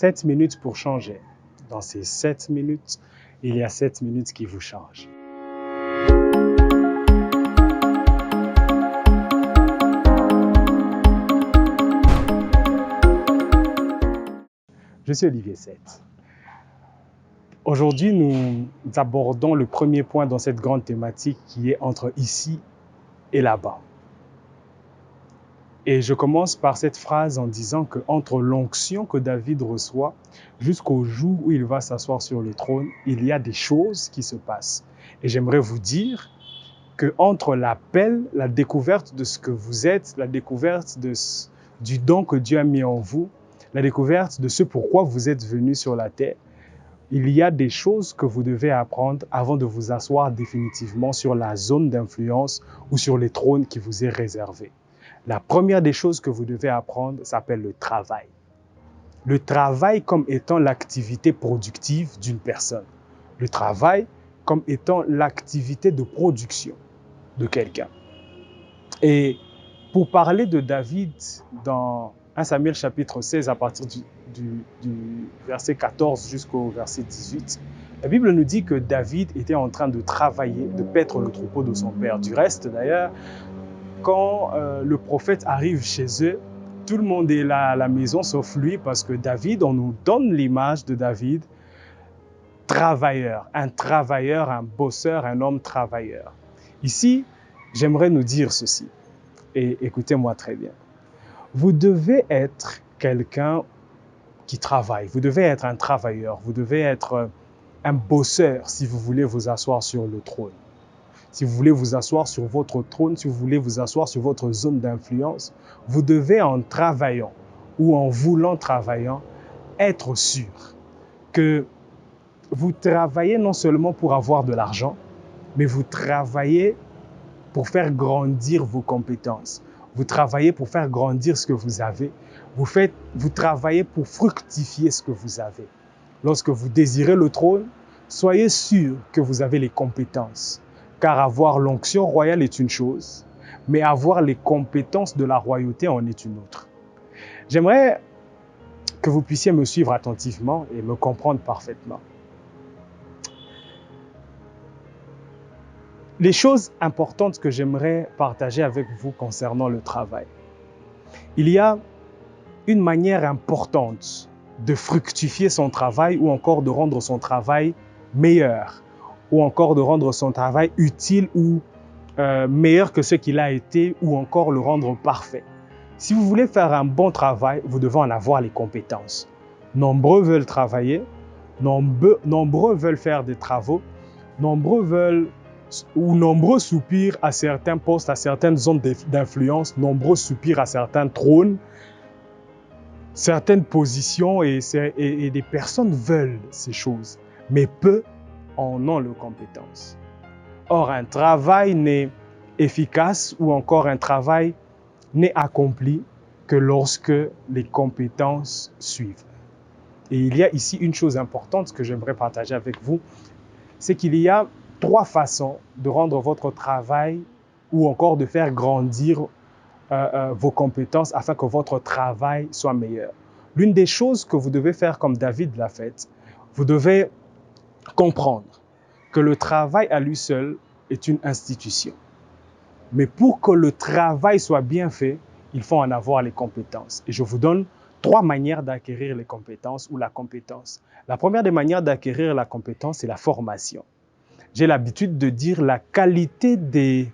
7 minutes pour changer. Dans ces 7 minutes, il y a 7 minutes qui vous changent. Je suis Olivier Seth. Aujourd'hui, nous abordons le premier point dans cette grande thématique qui est entre ici et là-bas. Et je commence par cette phrase en disant qu'entre l'onction que David reçoit jusqu'au jour où il va s'asseoir sur le trône, il y a des choses qui se passent. Et j'aimerais vous dire qu'entre l'appel, la découverte de ce que vous êtes, la découverte du don que Dieu a mis en vous, la découverte de ce pourquoi vous êtes venu sur la terre, il y a des choses que vous devez apprendre avant de vous asseoir définitivement sur la zone d'influence ou sur les trônes qui vous est réservé. La première des choses que vous devez apprendre s'appelle le travail. Le travail comme étant l'activité productive d'une personne. Le travail comme étant l'activité de production de quelqu'un. Et pour parler de David dans 1 Samuel chapitre 16 à partir du verset 14 jusqu'au verset 18, la Bible nous dit que David était en train de travailler, de paître le troupeau de son père. Du reste d'ailleurs, quand le prophète arrive chez eux, tout le monde est là à la maison sauf lui parce que David, on nous donne l'image de David, travailleur, un bosseur, un homme travailleur. Ici, j'aimerais nous dire ceci, et écoutez-moi très bien. Vous devez être quelqu'un qui travaille, vous devez être un travailleur, vous devez être un bosseur si vous voulez vous asseoir sur le trône. Si vous voulez vous asseoir sur votre trône, si vous voulez vous asseoir sur votre zone d'influence, vous devez en travaillant ou en voulant travailler, être sûr que vous travaillez non seulement pour avoir de l'argent, mais vous travaillez pour faire grandir vos compétences. Vous travaillez pour faire grandir ce que vous avez. Vous travaillez pour fructifier ce que vous avez. Lorsque vous désirez le trône, soyez sûr que vous avez les compétences. Car avoir l'onction royale est une chose, mais avoir les compétences de la royauté en est une autre. J'aimerais que vous puissiez me suivre attentivement et me comprendre parfaitement. Les choses importantes que j'aimerais partager avec vous concernant le travail. Il y a une manière importante de fructifier son travail ou encore de rendre son travail meilleur ou encore de rendre son travail utile ou meilleur que ce qu'il a été ou encore le rendre parfait. Si vous voulez faire un bon travail, vous devez en avoir les compétences. Nombreux veulent travailler, nombreux veulent faire des travaux, nombreux soupirent à certains postes, à certaines zones d'influence, nombreux soupirent à certains trônes, certaines positions et des personnes veulent ces choses, mais peu en ont les compétences. Or, un travail n'est efficace ou encore un travail n'est accompli que lorsque les compétences suivent. Et il y a ici une chose importante que j'aimerais partager avec vous, c'est qu'il y a 3 façons de rendre votre travail ou encore de faire grandir vos compétences afin que votre travail soit meilleur. L'une des choses que vous devez faire comme David l'a fait, vous devez comprendre que le travail à lui seul est une institution. Mais pour que le travail soit bien fait, il faut en avoir les compétences. Et je vous donne 3 manières d'acquérir les compétences ou la compétence. La première des manières d'acquérir la compétence, c'est la formation. J'ai l'habitude de dire la qualité de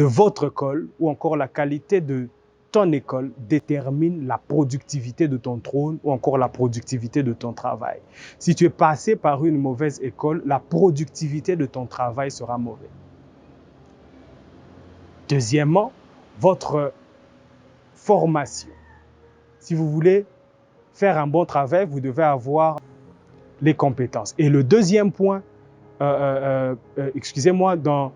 votre école ou encore la qualité de ton école détermine la productivité de ton trône ou encore la productivité de ton travail. Si tu es passé par une mauvaise école, la productivité de ton travail sera mauvaise. Deuxièmement, votre formation. Si vous voulez faire un bon travail, vous devez avoir les compétences. Et le deuxième point, excusez-moi, dans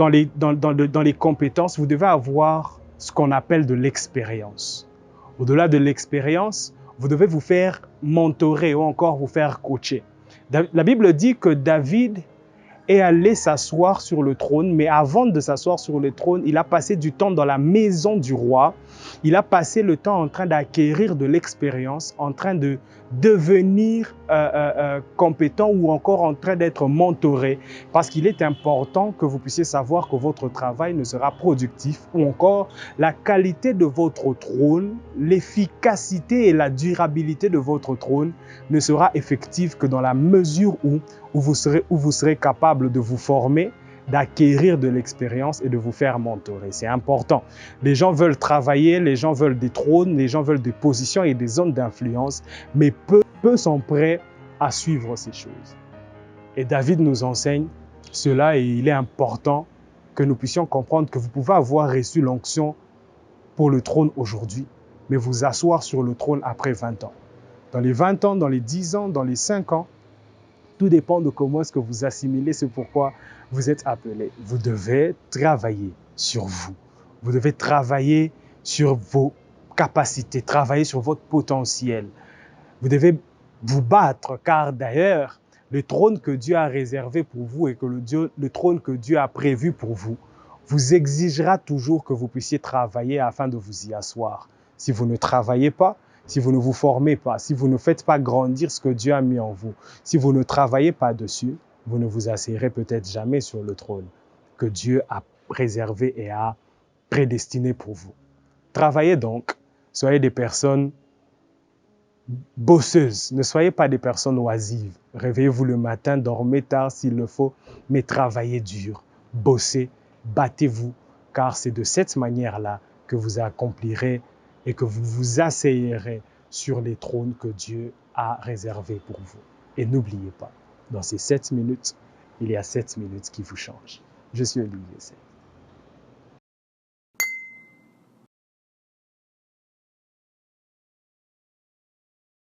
les compétences, vous devez avoir ce qu'on appelle de l'expérience. Au-delà de l'expérience, vous devez vous faire mentorer ou encore vous faire coacher. La Bible dit que David est allé s'asseoir sur le trône, mais avant de s'asseoir sur le trône, il a passé du temps dans la maison du roi. Il a passé le temps en train d'acquérir de l'expérience, en train de devenir compétent ou encore en train d'être mentoré, parce qu'il est important que vous puissiez savoir que votre travail ne sera productif ou encore la qualité de votre trône, l'efficacité et la durabilité de votre trône ne sera effective que dans la mesure où vous serez capable de vous former, d'acquérir de l'expérience et de vous faire mentorer. C'est important. Les gens veulent travailler, les gens veulent des trônes, les gens veulent des positions et des zones d'influence, mais peu sont prêts à suivre ces choses. Et David nous enseigne cela et il est important que nous puissions comprendre que vous pouvez avoir reçu l'onction pour le trône aujourd'hui, mais vous asseoir sur le trône après 20 ans. Dans les 20 ans, dans les 10 ans, dans les 5 ans, tout dépend de comment est-ce que vous assimilez ce pourquoi vous êtes appelé. Vous devez travailler sur vous. Vous devez travailler sur vos capacités, travailler sur votre potentiel. Vous devez vous battre, car d'ailleurs, le trône que Dieu a réservé pour vous et que le trône que Dieu a prévu pour vous, vous exigera toujours que vous puissiez travailler afin de vous y asseoir. Si vous ne travaillez pas, si vous ne vous formez pas, si vous ne faites pas grandir ce que Dieu a mis en vous, si vous ne travaillez pas dessus, vous ne vous assiérez peut-être jamais sur le trône que Dieu a réservé et a prédestiné pour vous. Travaillez donc, soyez des personnes bosseuses, ne soyez pas des personnes oisives. Réveillez-vous le matin, dormez tard s'il le faut, mais travaillez dur, bossez, battez-vous, car c'est de cette manière-là que vous accomplirez et que vous vous asseyerez sur les trônes que Dieu a réservés pour vous. Et n'oubliez pas, dans ces 7 minutes, il y a 7 minutes qui vous changent. Je suis Olivier Seck.